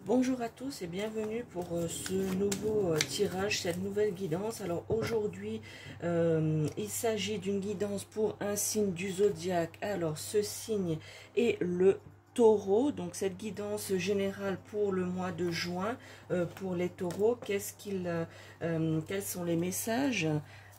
Bonjour à tous et bienvenue pour ce nouveau tirage, cette nouvelle guidance. Alors aujourd'hui, il s'agit d'une guidance pour un signe du zodiaque. Alors ce signe est le Taureau. Donc cette guidance générale pour le mois de juin pour les taureaux. Quels sont les messages?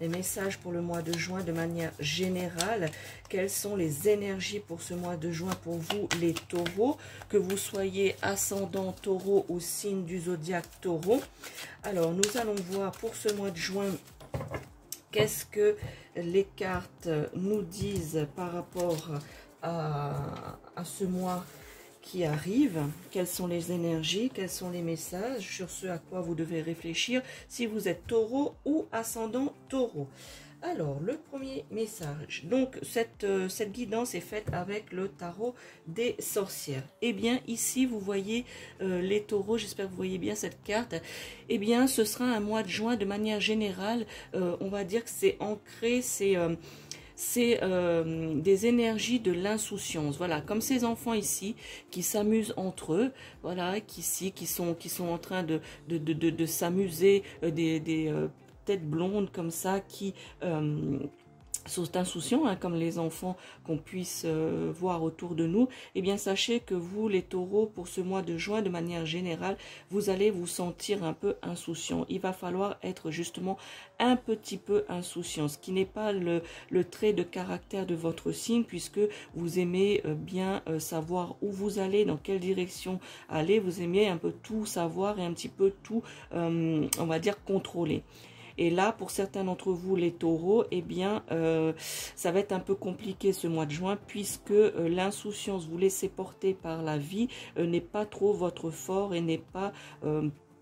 Les messages pour le mois de juin de manière générale. Quelles sont les énergies pour ce mois de juin pour vous les taureaux, que vous soyez ascendant taureau ou signe du zodiaque taureau. Alors nous allons voir pour ce mois de juin qu'est-ce que les cartes nous disent par rapport à ce mois qui arrive, quelles sont les énergies, quels sont les messages, sur ce à quoi vous devez réfléchir si vous êtes taureau ou ascendant taureau. Alors, le premier message, donc cette guidance est faite avec le tarot des sorcières. Eh bien, ici, vous voyez les taureaux, j'espère que vous voyez bien cette carte. Eh bien, ce sera un mois de juin de manière générale, on va dire que c'est ancré, c'est des énergies de l'insouciance. Voilà, comme ces enfants ici qui s'amusent entre eux, voilà, qui sont en train de s'amuser, des têtes blondes comme ça qui sont insouciants, hein, comme les enfants qu'on puisse voir autour de nous. Eh bien, sachez que vous, les taureaux, pour ce mois de juin, de manière générale, vous allez vous sentir un peu insouciant. Il va falloir être justement un petit peu insouciant, ce qui n'est pas le trait de caractère de votre signe, puisque vous aimez bien savoir où vous allez, dans quelle direction aller. Vous aimez un peu tout savoir et un petit peu tout, on va dire, contrôler. Et là, pour certains d'entre vous, les taureaux, eh bien, ça va être un peu compliqué ce mois de juin, puisque l'insouciance, vous laissez porter par la vie, n'est pas trop votre fort et n'est pas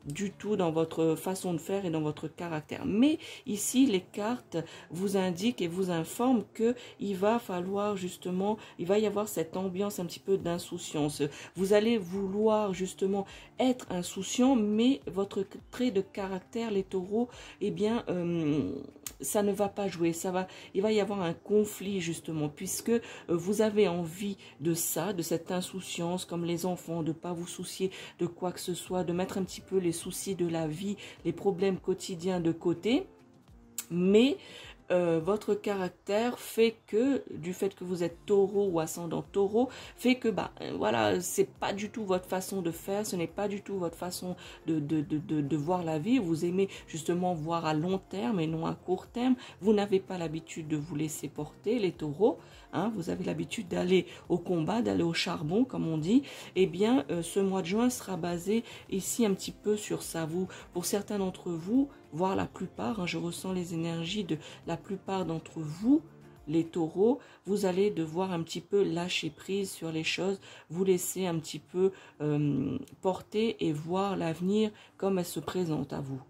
du tout dans votre façon de faire et dans votre caractère. Mais ici, les cartes vous indiquent et vous informent que il va falloir justement, il va y avoir cette ambiance un petit peu d'insouciance. Vous allez vouloir justement être insouciant, mais votre trait de caractère, les taureaux, eh bien, ça ne va pas jouer. Il va y avoir un conflit justement, puisque vous avez envie de ça, de cette insouciance, comme les enfants, de ne pas vous soucier de quoi que ce soit, de mettre un petit peu les soucis de la vie, les problèmes quotidiens de côté, mais votre caractère fait que, du fait que vous êtes taureau ou ascendant taureau, fait que voilà, c'est pas du tout votre façon de faire, ce n'est pas du tout votre façon de voir la vie. Vous aimez justement voir à long terme et non à court terme. Vous n'avez pas l'habitude de vous laisser porter, les taureaux, hein, vous avez l'habitude d'aller au combat, d'aller au charbon, comme on dit. Eh bien, ce mois de juin sera basé ici un petit peu sur ça. Pour certains d'entre vous, voire la plupart, hein, je ressens les énergies de la plupart d'entre vous, les taureaux, vous allez devoir un petit peu lâcher prise sur les choses, vous laisser un petit peu porter et voir l'avenir comme elle se présente à vous.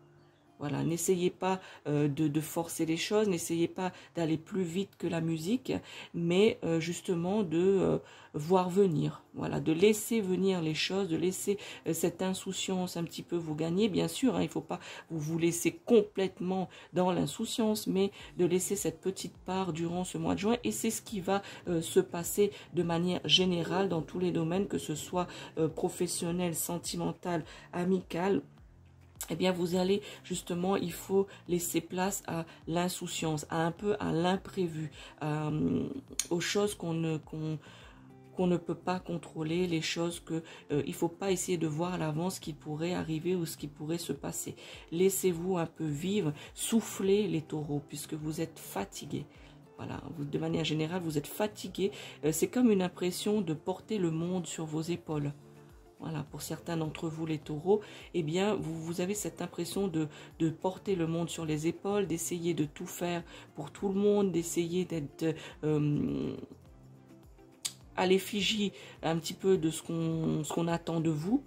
Voilà, n'essayez pas de forcer les choses, n'essayez pas d'aller plus vite que la musique, mais justement de voir venir, voilà, de laisser venir les choses, de laisser cette insouciance un petit peu vous gagner. Bien sûr, hein, il ne faut pas vous laisser complètement dans l'insouciance, mais de laisser cette petite part durant ce mois de juin. Et c'est ce qui va se passer de manière générale dans tous les domaines, que ce soit professionnel, sentimental, amical. Eh bien, vous allez justement, il faut laisser place à l'insouciance, un peu à l'imprévu, aux choses qu'on ne peut pas contrôler, les choses que il faut pas essayer de voir à l'avance ce qui pourrait arriver ou ce qui pourrait se passer. Laissez-vous un peu vivre, soufflez les taureaux, puisque vous êtes fatigués. Voilà, de manière générale, vous êtes fatigués. C'est comme une impression de porter le monde sur vos épaules. Voilà, pour certains d'entre vous, les taureaux, eh bien, vous avez cette impression de porter le monde sur les épaules, d'essayer de tout faire pour tout le monde, d'essayer d'être à l'effigie un petit peu de ce qu'on attend de vous.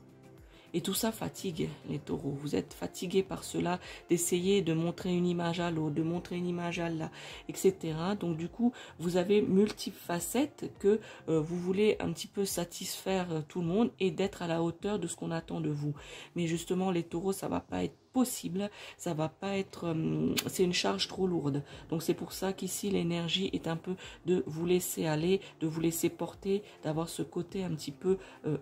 Et tout ça fatigue les taureaux. Vous êtes fatigués par cela, d'essayer de montrer une image à l'autre, de montrer une image à là, etc. Donc du coup, vous avez multiples facettes que vous voulez un petit peu satisfaire tout le monde et d'être à la hauteur de ce qu'on attend de vous. Mais justement, les taureaux, ça va pas être possible, ça va pas être, c'est une charge trop lourde. Donc c'est pour ça qu'ici l'énergie est un peu de vous laisser aller, de vous laisser porter, d'avoir ce côté un petit peu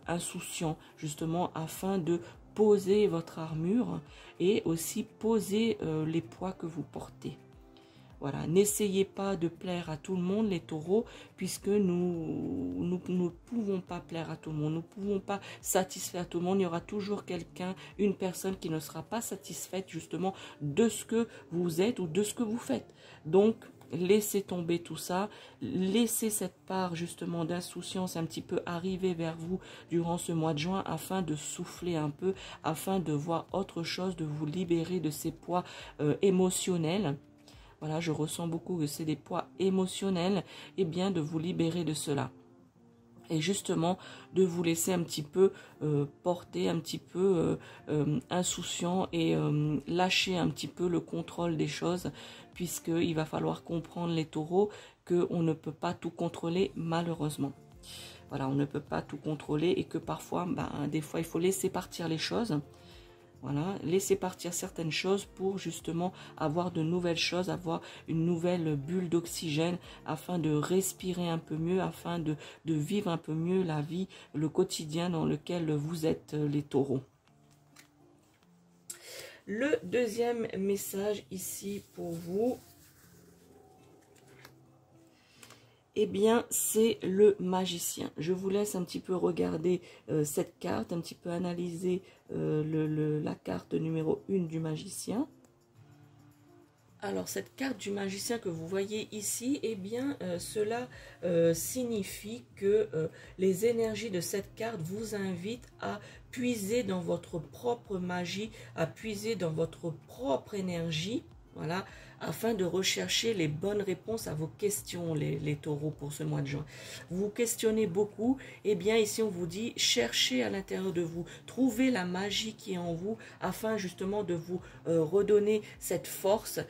insouciant, justement afin de poser votre armure et aussi poser les poids que vous portez. Voilà, n'essayez pas de plaire à tout le monde, les taureaux, puisque nous ne pouvons pas plaire à tout le monde, nous ne pouvons pas satisfaire tout le monde. Il y aura toujours quelqu'un, une personne qui ne sera pas satisfaite justement de ce que vous êtes ou de ce que vous faites. Donc, laissez tomber tout ça, laissez cette part justement d'insouciance un petit peu arriver vers vous durant ce mois de juin afin de souffler un peu, afin de voir autre chose, de vous libérer de ces poids émotionnels. Voilà, je ressens beaucoup que c'est des poids émotionnels, et bien de vous libérer de cela. Et justement, de vous laisser un petit peu porter, un petit peu insouciant et lâcher un petit peu le contrôle des choses, puisqu'il va falloir comprendre les taureaux qu'on ne peut pas tout contrôler malheureusement. Voilà, on ne peut pas tout contrôler et que parfois, des fois, il faut laisser partir les choses. Voilà, laissez partir certaines choses pour justement avoir de nouvelles choses, avoir une nouvelle bulle d'oxygène afin de respirer un peu mieux, afin de vivre un peu mieux la vie, le quotidien dans lequel vous êtes les taureaux. Le deuxième message ici pour vous, eh bien, c'est le magicien. Je vous laisse un petit peu regarder cette carte, un petit peu analyser la carte numéro 1 du magicien. Alors, cette carte du magicien que vous voyez ici, eh bien, cela signifie que les énergies de cette carte vous invitent à puiser dans votre propre magie, à puiser dans votre propre énergie. Voilà, afin de rechercher les bonnes réponses à vos questions, les taureaux, pour ce mois de juin. Vous questionnez beaucoup, et bien ici on vous dit, cherchez à l'intérieur de vous, trouvez la magie qui est en vous, afin justement de vous redonner cette force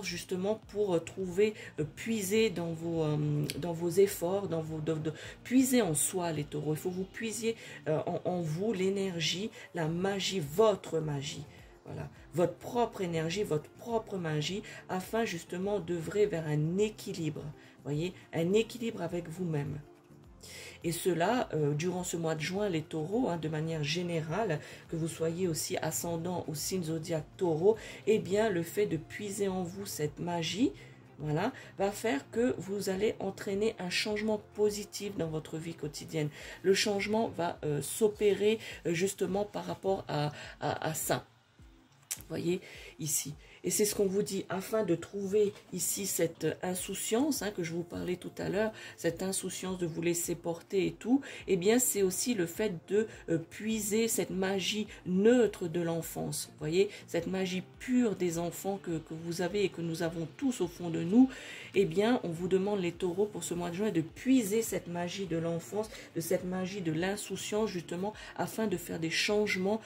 justement pour trouver, puiser dans vos efforts, puiser en soi les taureaux. Il faut vous puiser en vous l'énergie, la magie, votre magie. Voilà, votre propre énergie, votre propre magie, afin justement d'œuvrer vers un équilibre, voyez, un équilibre avec vous-même. Et cela, durant ce mois de juin, les taureaux, de manière générale, que vous soyez aussi ascendant ou signe zodiaque taureau, eh bien, le fait de puiser en vous cette magie, voilà, va faire que vous allez entraîner un changement positif dans votre vie quotidienne. Le changement va s'opérer justement par rapport à ça. Voyez ici, et c'est ce qu'on vous dit, afin de trouver ici cette insouciance que je vous parlais tout à l'heure, cette insouciance de vous laisser porter et tout, eh bien c'est aussi le fait de puiser cette magie neutre de l'enfance, voyez, cette magie pure des enfants que vous avez et que nous avons tous au fond de nous. Eh bien on vous demande, les taureaux, pour ce mois de juin, de puiser cette magie de l'enfance, de cette magie de l'insouciance justement, afin de faire des changements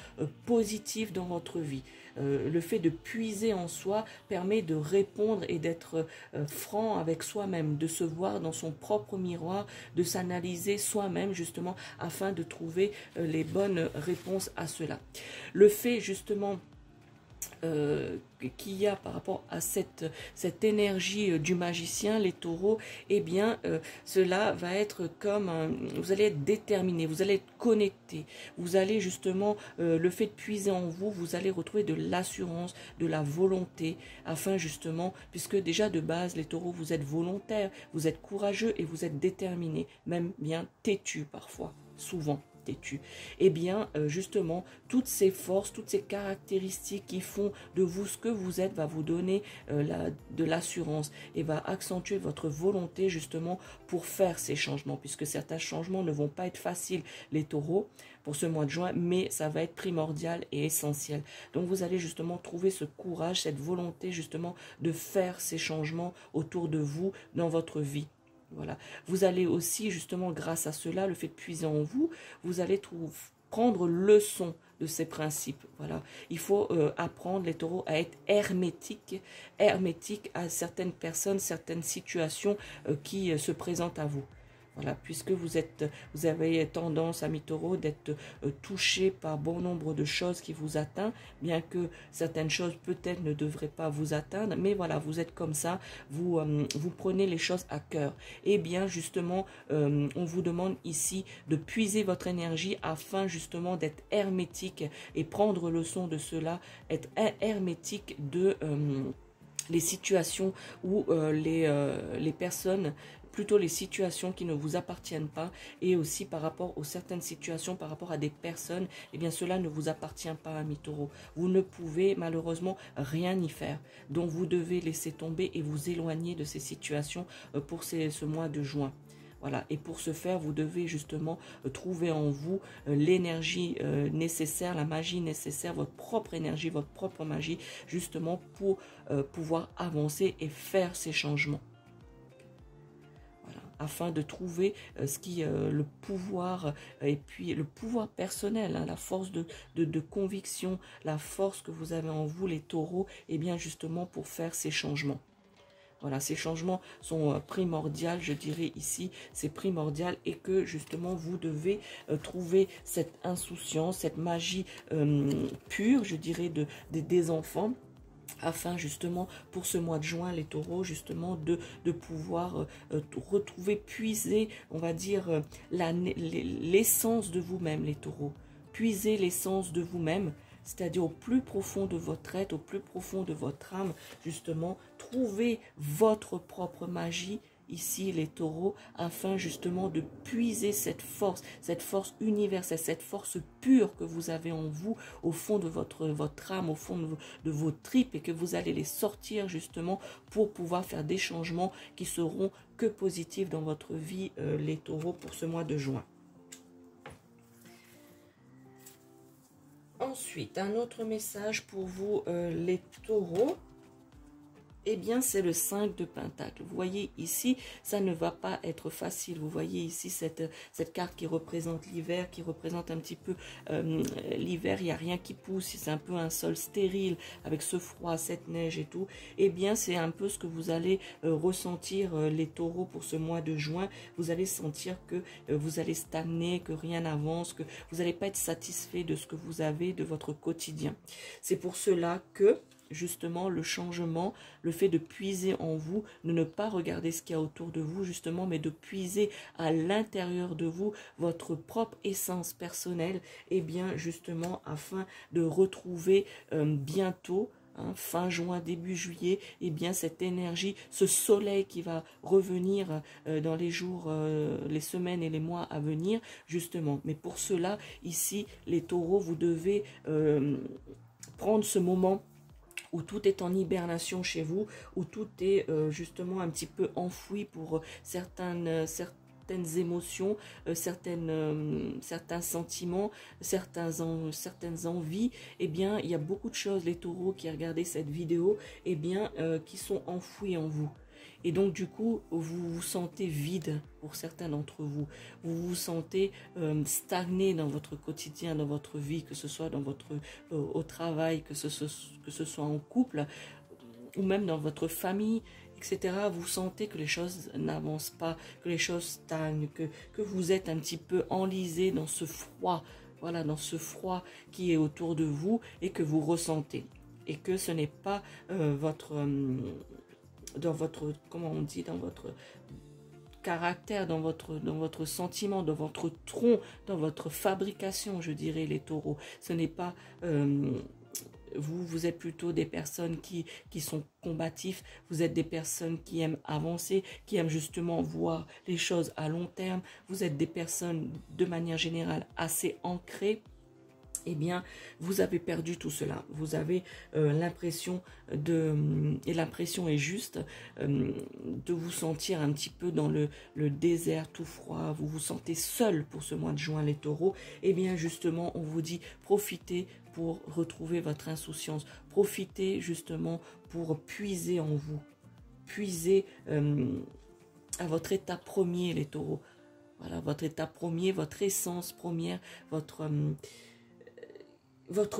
positifs dans votre vie. Le fait de puiser en soi permet de répondre et d'être franc avec soi-même, de se voir dans son propre miroir, de s'analyser soi-même justement afin de trouver les bonnes réponses à cela. Le fait justement qu'il y a par rapport à cette énergie du magicien, les taureaux, eh bien cela va être comme vous allez être déterminé, vous allez être connecté, vous allez justement le fait de puiser en vous, vous allez retrouver de l'assurance, de la volonté, afin justement, puisque déjà de base les taureaux, vous êtes volontaires, vous êtes courageux et vous êtes déterminés, même bien têtus parfois, souvent têtu. Eh bien, justement, toutes ces forces, toutes ces caractéristiques qui font de vous ce que vous êtes, va vous donner de l'assurance et va accentuer votre volonté justement pour faire ces changements, puisque certains changements ne vont pas être faciles, les taureaux, pour ce mois de juin, mais ça va être primordial et essentiel. Donc, vous allez justement trouver ce courage, cette volonté justement de faire ces changements autour de vous, dans votre vie. Voilà. Vous allez aussi, justement, grâce à cela, le fait de puiser en vous, vous allez prendre leçon de ces principes. Voilà. Il faut apprendre, les taureaux, à être hermétiques à certaines personnes, certaines situations qui se présentent à vous. Voilà, puisque vous avez tendance, amis taureaux, d'être touché par bon nombre de choses qui vous atteignent, bien que certaines choses peut-être ne devraient pas vous atteindre, mais voilà, vous êtes comme ça, vous prenez les choses à cœur. Et bien justement, on vous demande ici de puiser votre énergie afin justement d'être hermétique et prendre leçon de cela, être hermétique de les situations où les personnes, plutôt les situations qui ne vous appartiennent pas, et aussi par rapport aux certaines situations, par rapport à des personnes, eh bien cela ne vous appartient pas, amis taureaux. Vous ne pouvez malheureusement rien y faire. Donc vous devez laisser tomber et vous éloigner de ces situations pour ce mois de juin. Voilà. Et pour ce faire, vous devez justement trouver en vous l'énergie nécessaire, la magie nécessaire, votre propre énergie, votre propre magie, justement pour pouvoir avancer et faire ces changements. Voilà. Afin de trouver le pouvoir, et puis le pouvoir personnel, hein, la force de conviction, la force que vous avez en vous, les taureaux, et bien justement pour faire ces changements. Voilà, ces changements sont primordiaux, je dirais ici, c'est primordial, et que justement vous devez trouver cette insouciance, cette magie pure, je dirais, des enfants, afin justement pour ce mois de juin, les taureaux, justement de pouvoir retrouver, puiser, on va dire, l'essence de vous-même, les taureaux. Puiser l'essence de vous-même, c'est-à-dire au plus profond de votre être, au plus profond de votre âme, justement, trouver votre propre magie, ici les taureaux, afin justement de puiser cette force universelle, cette force pure que vous avez en vous, au fond de votre âme, au fond de vos tripes, et que vous allez les sortir justement pour pouvoir faire des changements qui seront que positifs dans votre vie, les taureaux, pour ce mois de juin. Ensuite, un autre message pour vous, les taureaux. Eh bien, c'est le 5 de Pentacle. Vous voyez ici, ça ne va pas être facile. Vous voyez ici cette carte qui représente l'hiver, qui représente un petit peu l'hiver. Il n'y a rien qui pousse, c'est un peu un sol stérile avec ce froid, cette neige et tout. Eh bien, c'est un peu ce que vous allez ressentir, les taureaux, pour ce mois de juin. Vous allez sentir que vous allez stagner, que rien n'avance, que vous n'allez pas être satisfait de ce que vous avez, de votre quotidien. C'est pour cela que justement le changement, le fait de puiser en vous, de ne pas regarder ce qu'il y a autour de vous justement, mais de puiser à l'intérieur de vous votre propre essence personnelle, et bien justement afin de retrouver bientôt, hein, fin juin, début juillet, et bien cette énergie, ce soleil qui va revenir dans les jours, les semaines et les mois à venir justement. Mais pour cela, ici les taureaux, vous devez prendre ce moment où tout est en hibernation chez vous, où tout est justement un petit peu enfoui pour certaines émotions, certains sentiments, certaines envies. Eh bien, il y a beaucoup de choses, les taureaux qui regardez cette vidéo, eh bien, qui sont enfouies en vous. Et donc, du coup, vous vous sentez vide pour certains d'entre vous. Vous vous sentez stagné dans votre quotidien, dans votre vie, que ce soit dans au travail, que ce soit en couple, ou même dans votre famille, etc. Vous sentez que les choses n'avancent pas, que les choses stagnent, que vous êtes un petit peu enlisé dans ce froid, voilà, dans ce froid qui est autour de vous et que vous ressentez. Et que ce n'est pas dans votre, comment on dit, dans votre caractère, dans votre sentiment, dans votre tronc, dans votre fabrication, je dirais, les taureaux. Ce n'est pas... vous êtes plutôt des personnes qui sont combatifs, vous êtes des personnes qui aiment avancer, qui aiment justement voir les choses à long terme, vous êtes des personnes de manière générale assez ancrées. Eh bien, vous avez perdu tout cela. Vous avez l'impression et l'impression est juste, de vous sentir un petit peu dans le désert tout froid. Vous vous sentez seul pour ce mois de juin, les taureaux. Eh bien, justement, on vous dit, profitez pour retrouver votre insouciance. Profitez justement pour puiser en vous. Puiser à votre état premier, les taureaux. Voilà, votre état premier, votre essence première, votre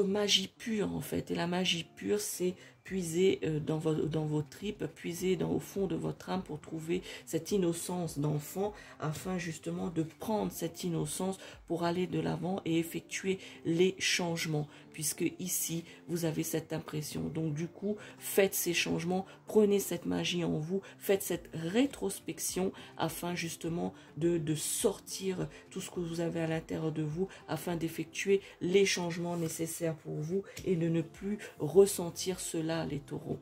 magie pure en fait. Et la magie pure, c'est puiser dans vos tripes, puiser au fond de votre âme pour trouver cette innocence d'enfant, afin justement de prendre cette innocence pour aller de l'avant et effectuer les changements, puisque ici vous avez cette impression. Donc du coup, faites ces changements, prenez cette magie en vous, faites cette rétrospection afin justement de sortir tout ce que vous avez à l'intérieur de vous, afin d'effectuer les changements nécessaires pour vous et de ne plus ressentir cela, les taureaux.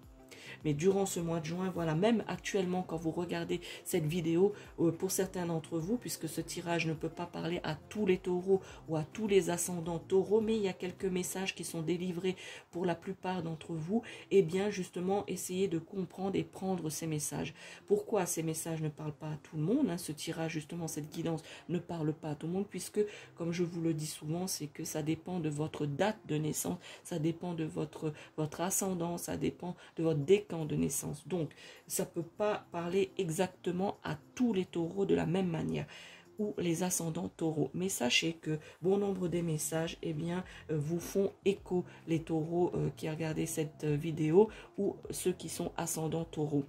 Mais durant ce mois de juin, voilà, même actuellement quand vous regardez cette vidéo, pour certains d'entre vous, puisque ce tirage ne peut pas parler à tous les taureaux ou à tous les ascendants taureaux, mais il y a quelques messages qui sont délivrés pour la plupart d'entre vous, et bien justement essayez de comprendre et prendre ces messages. Pourquoi ces messages ne parlent pas à tout le monde, hein? Ce tirage, justement, cette guidance ne parle pas à tout le monde, puisque, comme je vous le dis souvent, c'est que ça dépend de votre date de naissance, ça dépend de votre ascendant, ça dépend de votre décan de naissance. Donc, ça ne peut pas parler exactement à tous les taureaux de la même manière, ou les ascendants taureaux. Mais sachez que bon nombre des messages, eh bien, vous font écho, les taureaux qui regardent cette vidéo, ou ceux qui sont ascendants taureaux.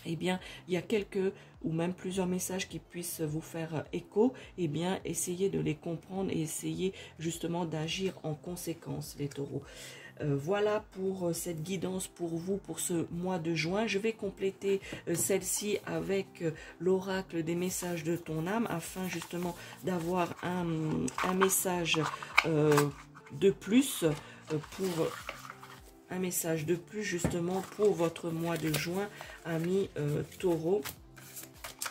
Eh bien, il y a quelques ou même plusieurs messages qui puissent vous faire écho. Eh bien, essayez de les comprendre et essayez justement d'agir en conséquence, les taureaux. Voilà pour cette guidance pour vous pour ce mois de juin. Je vais compléter celle-ci avec l'oracle des messages de ton âme, afin justement d'avoir un message de plus pour... un message de plus justement pour votre mois de juin, amis taureaux,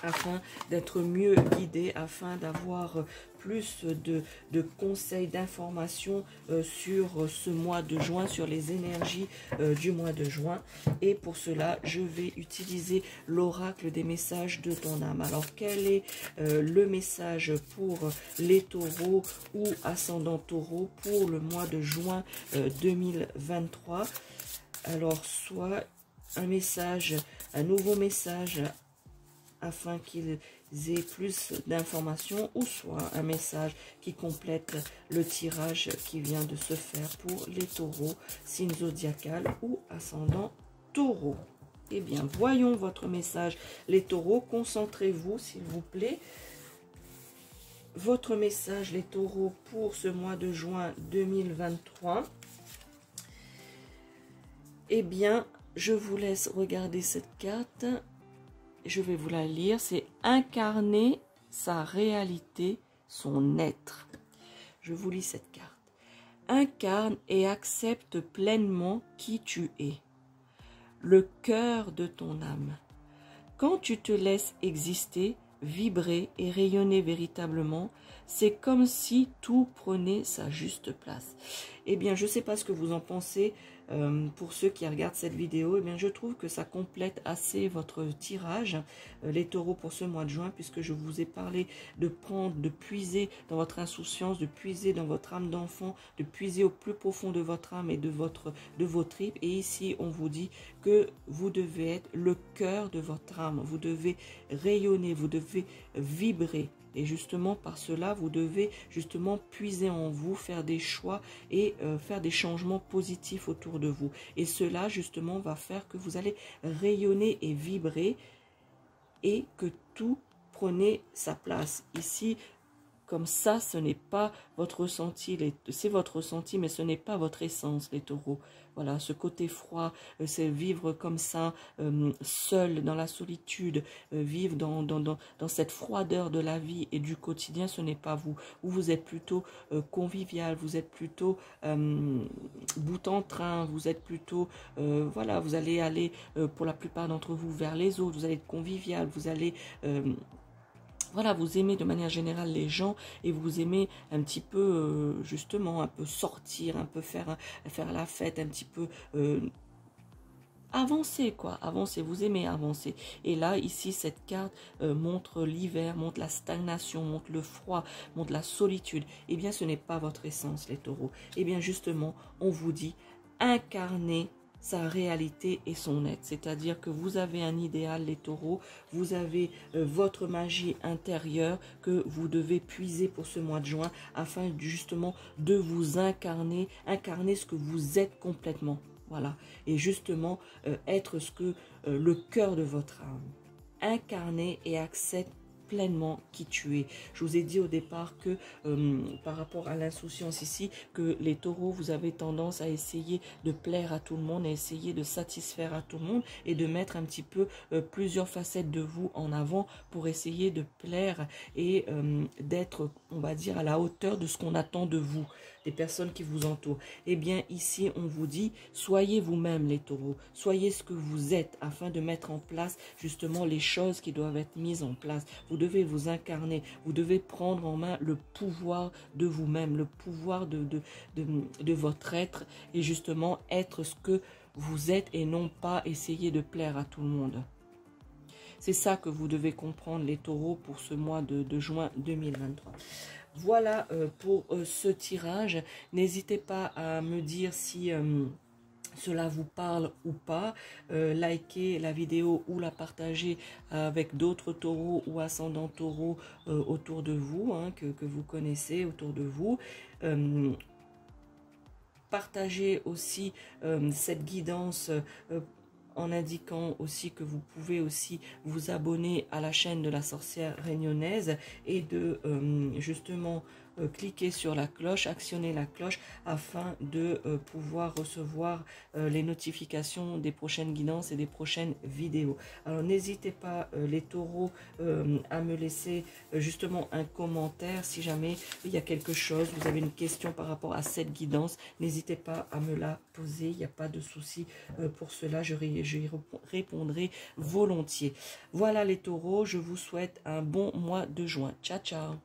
afin d'être mieux guidé, afin d'avoir plus de conseils, d'informations sur ce mois de juin, sur les énergies du mois de juin. Et pour cela, je vais utiliser l'oracle des messages de ton âme. Alors, quel est le message pour les taureaux ou ascendants taureaux pour le mois de juin 2023? Alors, soit un message, un nouveau message, afin qu'ils aient plus d'informations, ou soit un message qui complète le tirage qui vient de se faire pour les taureaux, signe zodiacal ou ascendant taureau. Eh bien, voyons votre message, les taureaux. Concentrez-vous, s'il vous plaît. Votre message, les taureaux, pour ce mois de juin 2023. Eh bien, je vous laisse regarder cette carte. Je vais vous la lire. C'est incarner sa réalité, son être. Je vous lis cette carte. Incarne et accepte pleinement qui tu es, le cœur de ton âme. Quand tu te laisses exister, vibrer et rayonner véritablement, c'est comme si tout prenait sa juste place. Eh bien, je ne sais pas ce que vous en pensez. Pour ceux qui regardent cette vidéo, eh bien, je trouve que ça complète assez votre tirage, les taureaux, pour ce mois de juin, puisque je vous ai parlé de prendre, de puiser dans votre insouciance, de puiser dans votre âme d'enfant, de puiser au plus profond de votre âme et de vos tripes. Et ici, on vous dit que vous devez être le cœur de votre âme, vous devez rayonner, vous devez vibrer. Et justement, par cela, vous devez justement puiser en vous, faire des choix et faire des changements positifs autour de vous. Et cela, justement, va faire que vous allez rayonner et vibrer et que tout prenne sa place. Ici, comme ça, ce n'est pas votre ressenti, c'est votre ressenti, mais ce n'est pas votre essence, les taureaux. Voilà, ce côté froid, c'est vivre comme ça, seul, dans la solitude, vivre dans cette froideur de la vie et du quotidien, ce n'est pas vous. Vous êtes plutôt convivial, vous êtes plutôt bout en train, vous êtes plutôt, voilà, vous allez aller, pour la plupart d'entre vous, vers les autres, vous allez être convivial, vous allez... voilà, vous aimez de manière générale les gens et vous aimez un petit peu, justement, un peu sortir, un peu faire la fête, un petit peu avancer, quoi. Avancer, vous aimez avancer. Et là, ici, cette carte montre l'hiver, montre la stagnation, montre le froid, montre la solitude. Eh bien, ce n'est pas votre essence, les taureaux. Eh bien, justement, on vous dit, incarnez sa réalité et son être, c'est-à-dire que vous avez un idéal, les taureaux, vous avez votre magie intérieure que vous devez puiser pour ce mois de juin, afin justement de vous incarner ce que vous êtes complètement. Voilà. Et justement, être ce que le cœur de votre âme. Incarner et accepter pleinement qui tu es. Je vous ai dit au départ que par rapport à l'insouciance ici, que les taureaux, vous avez tendance à essayer de plaire à tout le monde, à essayer de satisfaire à tout le monde et de mettre un petit peu plusieurs facettes de vous en avant pour essayer de plaire et d'être, on va dire, à la hauteur de ce qu'on attend de vous, des personnes qui vous entourent. Eh bien, ici, on vous dit, soyez vous-même les taureaux, soyez ce que vous êtes afin de mettre en place justement les choses qui doivent être mises en place. Vous devez vous incarner, vous devez prendre en main le pouvoir de vous-même, le pouvoir de votre être et justement être ce que vous êtes et non pas essayer de plaire à tout le monde. C'est ça que vous devez comprendre les taureaux pour ce mois de juin 2023. Voilà pour ce tirage. N'hésitez pas à me dire si cela vous parle ou pas. Likez la vidéo ou la partagez avec d'autres taureaux ou ascendants taureaux autour de vous, hein, que vous connaissez autour de vous. Partagez aussi cette guidance en indiquant aussi que vous pouvez aussi vous abonner à la chaîne de la sorcière réunionnaise et de justement cliquer sur la cloche, actionner la cloche afin de pouvoir recevoir les notifications des prochaines guidances et des prochaines vidéos. Alors n'hésitez pas les taureaux à me laisser justement un commentaire si jamais il y a quelque chose, vous avez une question par rapport à cette guidance, n'hésitez pas à me la poser, il n'y a pas de souci pour cela, je y répondrai volontiers. Voilà les taureaux, je vous souhaite un bon mois de juin. Ciao, ciao.